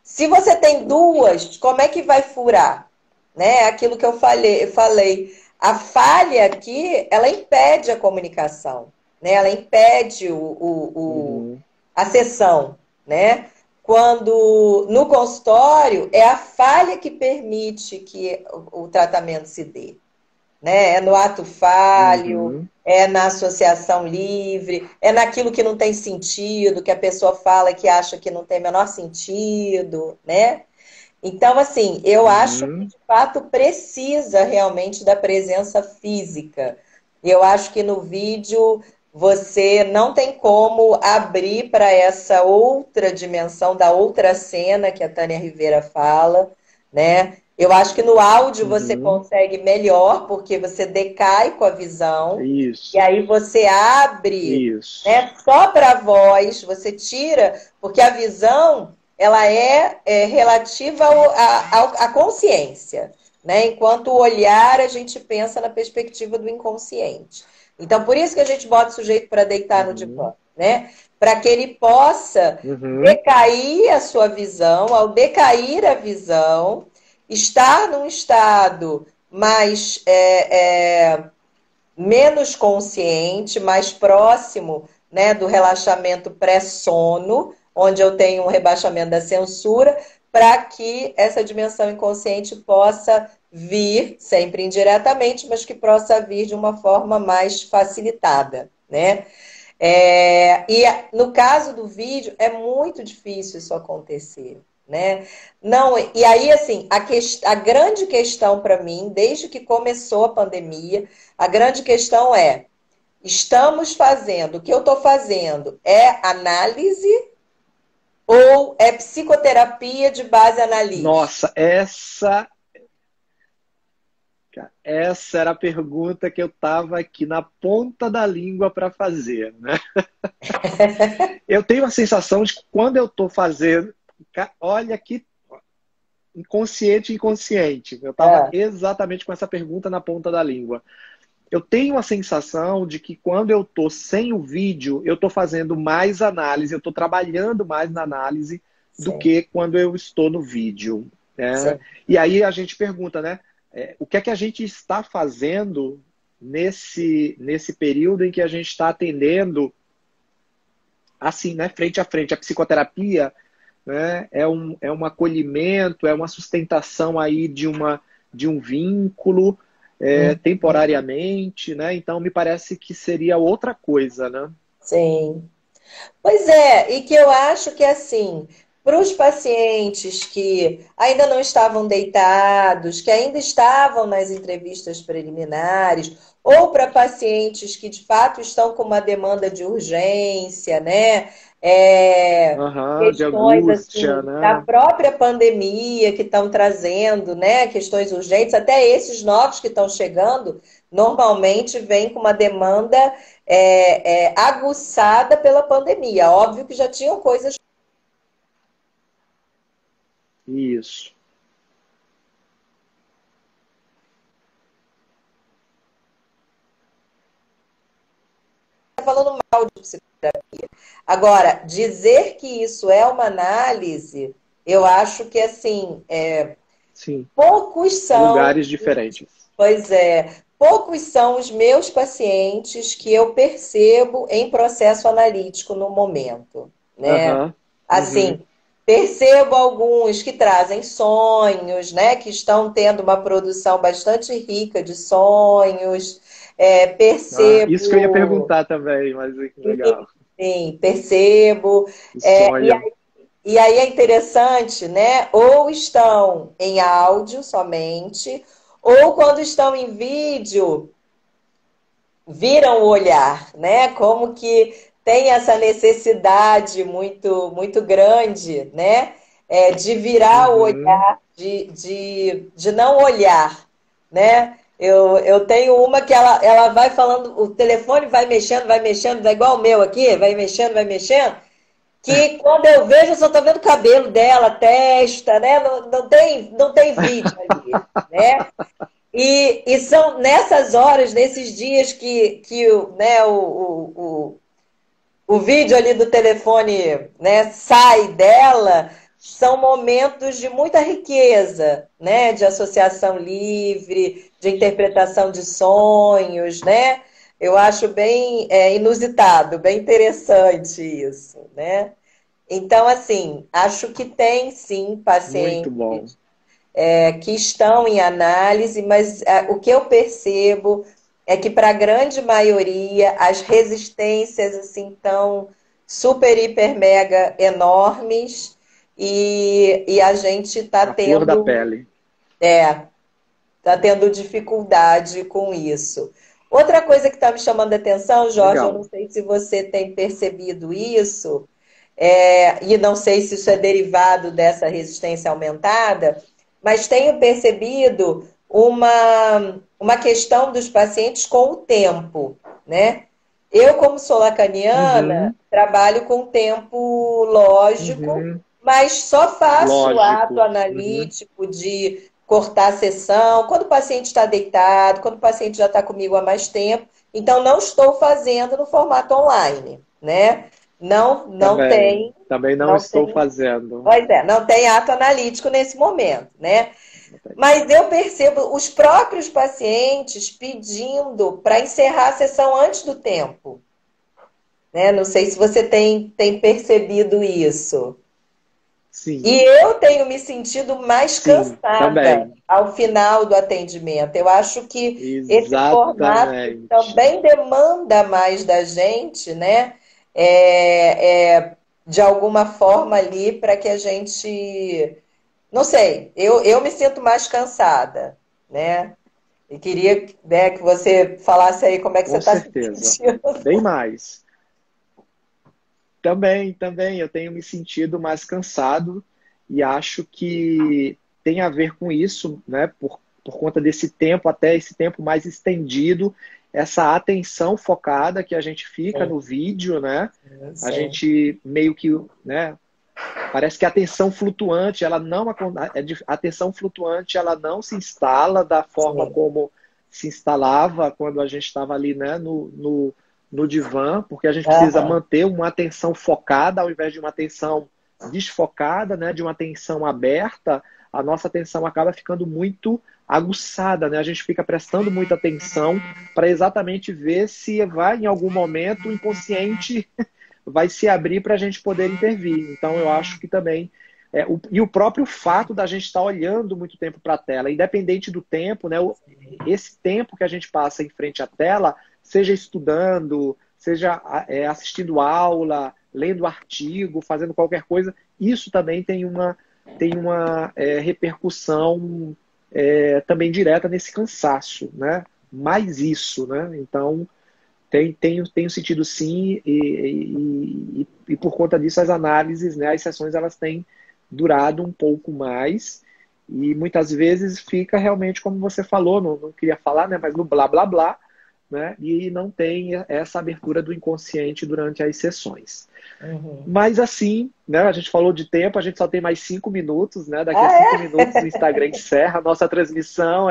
Se você tem duas, como é que vai furar? Né? Aquilo que eu falei. A falha aqui, ela impede a comunicação, né? Ela impede Uhum. a sessão, né? Quando no consultório é a falha que permite que o tratamento se dê, né? É no ato falho, Uhum. é na associação livre, é naquilo que não tem sentido, que a pessoa fala que acha que não tem o menor sentido, né? Então, assim, eu acho que Uhum. de fato precisa realmente da presença física. Eu acho que no vídeo você não tem como abrir para essa outra dimensão da outra cena que a Tânia Rivera fala, né? Eu acho que no áudio você Uhum. consegue melhor, porque você decai com a visão, e Isso. aí você abre, Isso. né, só para a voz, você tira, porque a visão ela é relativa à consciência, né? Enquanto o olhar a gente pensa na perspectiva do inconsciente. Então, por isso que a gente bota o sujeito para deitar no divã, Uhum. né? Para que ele possa Uhum. decair a sua visão, ao decair a visão, estar num estado mais menos consciente, mais próximo, né, do relaxamento pré-sono, onde eu tenho um rebaixamento da censura, para que essa dimensão inconsciente possa vir, sempre indiretamente, mas que possa vir de uma forma mais facilitada, né? E no caso do vídeo, é muito difícil isso acontecer, né? Não, e aí, assim, a grande questão para mim, desde que começou a pandemia, a grande questão é: estamos fazendo, o que eu estou fazendo é análise ou é psicoterapia de base analítica? Nossa, essa era a pergunta que eu estava aqui na ponta da língua para fazer, né? Eu tenho a sensação de que quando eu estou fazendo, olha que inconsciente, inconsciente. Eu estava É, exatamente com essa pergunta na ponta da língua. Eu tenho a sensação de que quando eu estou sem o vídeo, eu estou fazendo mais análise, eu estou trabalhando mais na análise do sim, que quando eu estou no vídeo, né? sim. E aí a gente pergunta, né? O que é que a gente está fazendo nesse período em que a gente está atendendo assim, né? Frente a frente. A psicoterapia, né? É um acolhimento, é uma sustentação aí de um vínculo, Uhum, temporariamente, né? Então me parece que seria outra coisa, né? sim. Pois é, e que eu acho que assim, para os pacientes que ainda não estavam deitados, que ainda estavam nas entrevistas preliminares, ou para pacientes que de fato estão com uma demanda de urgência, né? Aham, de Questões angústia, assim da né? própria pandemia que estão trazendo, né? Questões urgentes, até esses novos que estão chegando, normalmente vêm com uma demanda aguçada pela pandemia. Óbvio que já tinham coisas Isso. falando mal de psicoterapia. Agora, dizer que isso é uma análise, eu acho que assim, Sim, poucos são, lugares diferentes. pois é, poucos são os meus pacientes que eu percebo em processo analítico no momento, né? Aham, uhum. Assim, percebo alguns que trazem sonhos, né? Que estão tendo uma produção bastante rica de sonhos. Ah, isso que eu ia Percebo, perguntar também, mas legal. sim, percebo. O É, e, sonho. e aí é interessante, né? Ou estão em áudio somente, ou quando estão em vídeo, viram o olhar, né? Como que tem essa necessidade muito grande, né? De virar o Uhum. olhar, de não olhar, né? Eu tenho uma que ela vai falando, o telefone vai mexendo, vai igual o meu aqui, vai mexendo, que quando eu vejo, eu só estou vendo o cabelo dela, a testa, né? Não tem vídeo ali, né? E são nessas horas, nesses dias que né, o vídeo ali do telefone, né, sai dela, são momentos de muita riqueza, né? De associação livre, de interpretação de sonhos, né? Eu acho bem inusitado, bem interessante isso, né? Então, assim, acho que tem sim Muito pacientes bom. que estão em análise, mas o que eu percebo é que para a grande maioria as resistências assim estão super, hiper, mega enormes e a gente está A flor da tendo, pele. tá tendo dificuldade com isso. Outra coisa que está me chamando a atenção, Jorge, eu não Legal. sei se você tem percebido isso, e não sei se isso é derivado dessa resistência aumentada, mas tenho percebido uma questão dos pacientes com o tempo, né? Eu, como sou lacaniana, Uhum, trabalho com tempo lógico, uhum. mas só faço o ato Lógico. Uhum. analítico de cortar a sessão, quando o paciente está deitado, quando o paciente já está comigo há mais tempo. Então, não estou fazendo no formato online, né? Não Também. tem, Também não não estou tem, fazendo. pois é, não tem ato analítico nesse momento, né? Mas eu percebo os próprios pacientes pedindo para encerrar a sessão antes do tempo, né? Não sei se você tem percebido isso. Sim, E eu tenho me sentido mais sim, cansada também. ao final do atendimento. Eu acho que esse formato Exatamente. também demanda mais da gente, né? De alguma forma ali para que a gente. Não sei, eu me sinto mais cansada, né? E queria, né, que você falasse aí como é que você Com está se certeza. sentindo. Bem mais. Também, eu tenho me sentido mais cansado e acho que tem a ver com isso, né? Por conta desse tempo, até esse tempo mais estendido, essa atenção focada que a gente fica Sim, no vídeo, né? A sim. gente meio que, né? Parece que a atenção flutuante, ela não a atenção flutuante, ela não se instala da forma Sim. como se instalava quando a gente estava ali, né, no divã, porque a gente precisa Aham. manter uma atenção focada ao invés de uma atenção desfocada, né, de uma atenção aberta, a nossa atenção acaba ficando muito aguçada, né? A gente fica prestando muita atenção para exatamente ver se vai em algum momento o inconsciente vai se abrir para a gente poder intervir. Então, eu acho que também. E o próprio fato da gente estar olhando muito tempo para a tela, independente do tempo, né, esse tempo que a gente passa em frente à tela, seja estudando, seja assistindo aula, lendo artigo, fazendo qualquer coisa, isso também tem uma repercussão também direta nesse cansaço, né? Mais isso, né? Então, tenho sentido sim, e por conta disso as análises, né, as sessões elas têm durado um pouco mais e muitas vezes fica realmente como você falou, não queria falar, né, mas no blá blá blá, né, e não tem essa abertura do inconsciente durante as sessões. Uhum. Mas assim, né, a gente falou de tempo, a gente só tem mais 5 minutos, né, daqui a Ah, 5 minutos o Instagram encerra a nossa transmissão,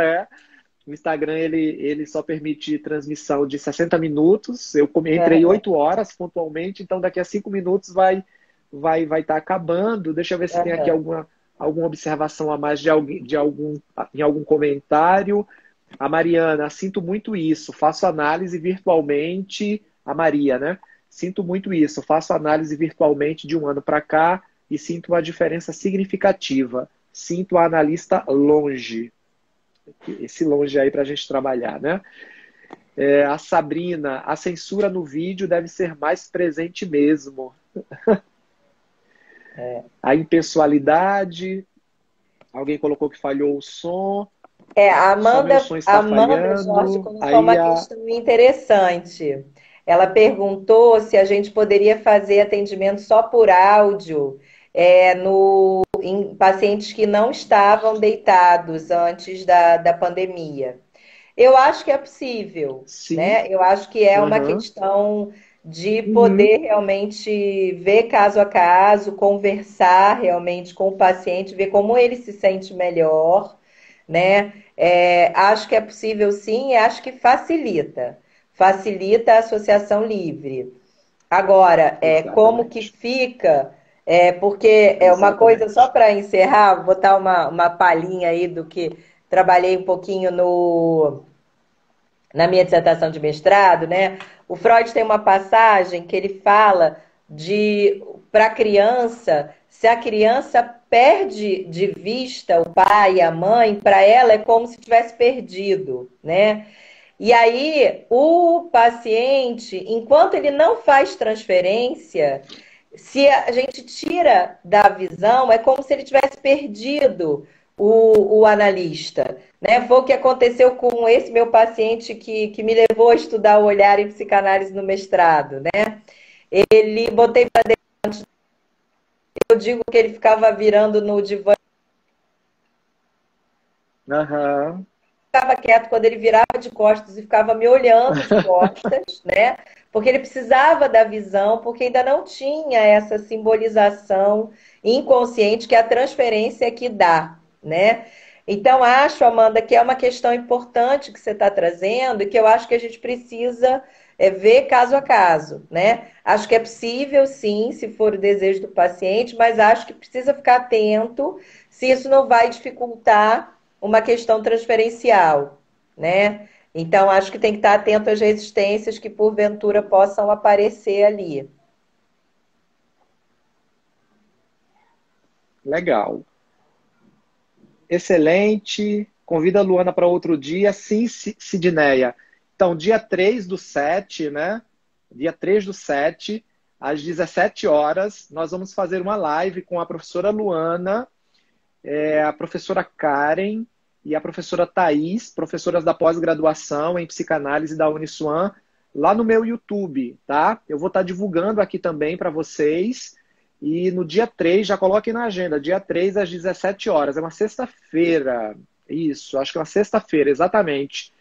o Instagram ele só permite transmissão de 60 minutos. Eu entrei Aham, 8 horas pontualmente, então daqui a 5 minutos vai estar acabando. Deixa eu ver se tem aqui aham. alguma observação a mais em algum comentário. A Mariana, sinto muito isso. Faço análise virtualmente. A Maria, né? Sinto muito isso. Faço análise virtualmente de um ano para cá e sinto uma diferença significativa. Sinto a analista longe, esse longe aí para a gente trabalhar, né? A Sabrina, a censura no vídeo deve ser mais presente mesmo. A impessoalidade, alguém colocou que falhou o som, A só meu Amanda, som está Amanda Jorge falhando. colocou Aí uma questão interessante. Ela perguntou se a gente poderia fazer atendimento só por áudio, em pacientes que não estavam deitados antes da pandemia. Eu acho que é possível, sim, né? Eu acho que é uma aham, questão de uhum, poder realmente ver caso a caso, conversar realmente com o paciente, ver como ele se sente melhor, né? Acho que é possível sim, e acho que facilita a associação livre. Agora, como que exatamente. fica? Porque é uma coisa, só Exatamente. para encerrar, vou botar uma palhinha aí do que trabalhei um pouquinho na minha dissertação de mestrado, né? O Freud tem uma passagem que ele fala de para a criança, se a criança perde de vista o pai e a mãe, para ela é como se tivesse perdido, né? E aí, o paciente, enquanto ele não faz transferência, se a gente tira da visão, é como se ele tivesse perdido o analista. Né? Foi o que aconteceu com esse meu paciente que me levou a estudar o olhar em psicanálise no mestrado. Né? Ele botei para dentro, eu digo que ele ficava virando no divã, Aham. ficava quieto quando ele virava de costas e ficava me olhando de costas, né? Porque ele precisava da visão, porque ainda não tinha essa simbolização inconsciente que a transferência que dá, né? Então, acho, Amanda, que é uma questão importante que você está trazendo e que eu acho que a gente precisa ver caso a caso, né? Acho que é possível, sim, se for o desejo do paciente, mas acho que precisa ficar atento se isso não vai dificultar uma questão transferencial, né? Então, acho que tem que estar atento às resistências que, porventura, possam aparecer ali. Legal. Excelente. Convida a Luana para outro dia. Sim, Sidneia. Então, dia 3 do 7, né? Dia 3 do 7, às 17 horas, nós vamos fazer uma live com a professora Luana, a professora Karen e a professora Thais, professoras da pós-graduação em psicanálise da Uniswan, lá no meu YouTube, tá? Eu vou estar divulgando aqui também para vocês. E no dia 3 já coloquem na agenda, dia 3 às 17 horas, é uma sexta-feira. Isso, acho que é uma sexta-feira, exatamente.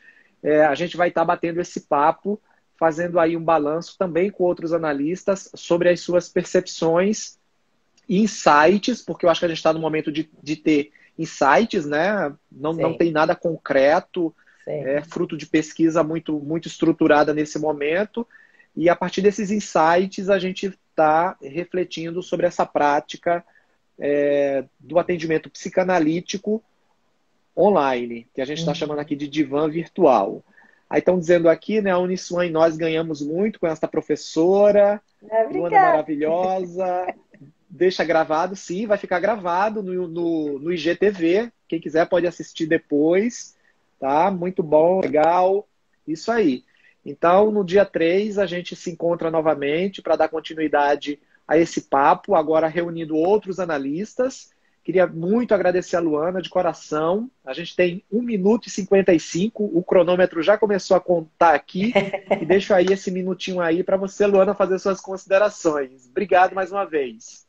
A gente vai estar batendo esse papo, fazendo aí um balanço também com outros analistas sobre as suas percepções e insights, porque eu acho que a gente está no momento de ter insights, né? Não Sim, tem nada concreto, sim. fruto de pesquisa muito estruturada nesse momento, e a partir desses insights a gente está refletindo sobre essa prática do atendimento psicanalítico online, que a gente está chamando Uhum. aqui de divã virtual. Aí estão dizendo aqui, né, a Uniswan e nós ganhamos muito com essa professora, Luana é Obrigada. maravilhosa, deixa gravado, sim, vai ficar gravado no IGTV. Quem quiser pode assistir depois, tá? Muito bom, legal. Isso aí. Então, no dia 3 a gente se encontra novamente para dar continuidade a esse papo, agora reunindo outros analistas. Queria muito agradecer a Luana de coração. A gente tem 1 minuto e 55, o cronômetro já começou a contar aqui. E deixo aí esse minutinho aí para você, Luana, fazer suas considerações. Obrigado mais uma vez.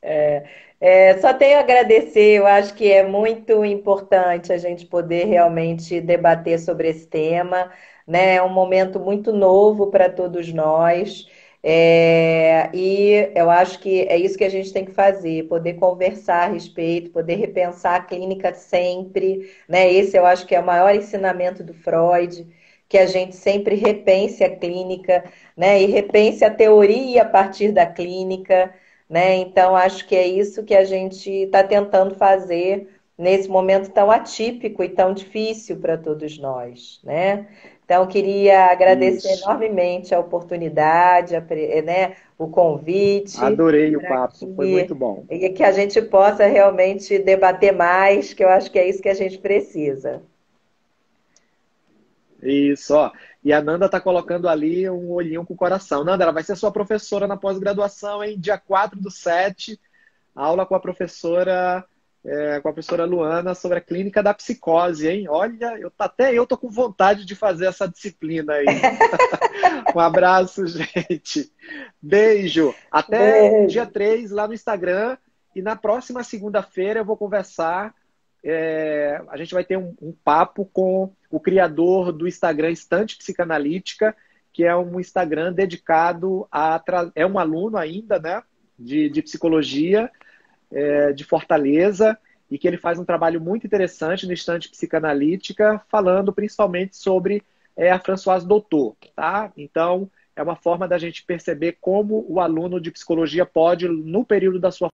Só tenho a agradecer, eu acho que é muito importante a gente poder realmente debater sobre esse tema, né? É um momento muito novo para todos nós, e eu acho que é isso que a gente tem que fazer, poder conversar a respeito, poder repensar a clínica sempre, né? Esse eu acho que é o maior ensinamento do Freud, que a gente sempre repense a clínica, né? E repense a teoria a partir da clínica, né? Então, acho que é isso que a gente está tentando fazer nesse momento tão atípico e tão difícil para todos nós, né? Então, queria agradecer Isso. enormemente a oportunidade, né, o convite, Adorei o para papo, foi muito bom. que a gente possa realmente debater mais, que eu acho que é isso que a gente precisa. Isso, ó. E a Nanda tá colocando ali um olhinho com o coração. Nanda, ela vai ser sua professora na pós-graduação, hein? Dia 4 do 7, aula com a professora Luana sobre a clínica da psicose, hein? Olha, até eu tô com vontade de fazer essa disciplina aí. Um abraço, gente. Beijo. Até dia Beijo. 3 lá no Instagram. E na próxima segunda-feira eu vou conversar. A gente vai ter um papo com o criador do Instagram Estante Psicanalítica, que é um Instagram dedicado É um aluno ainda, né? De psicologia, de Fortaleza, e que ele faz um trabalho muito interessante no Estante Psicanalítica, falando principalmente sobre a Françoise Doutor, tá? Então, é uma forma da gente perceber como o aluno de psicologia pode, no período da sua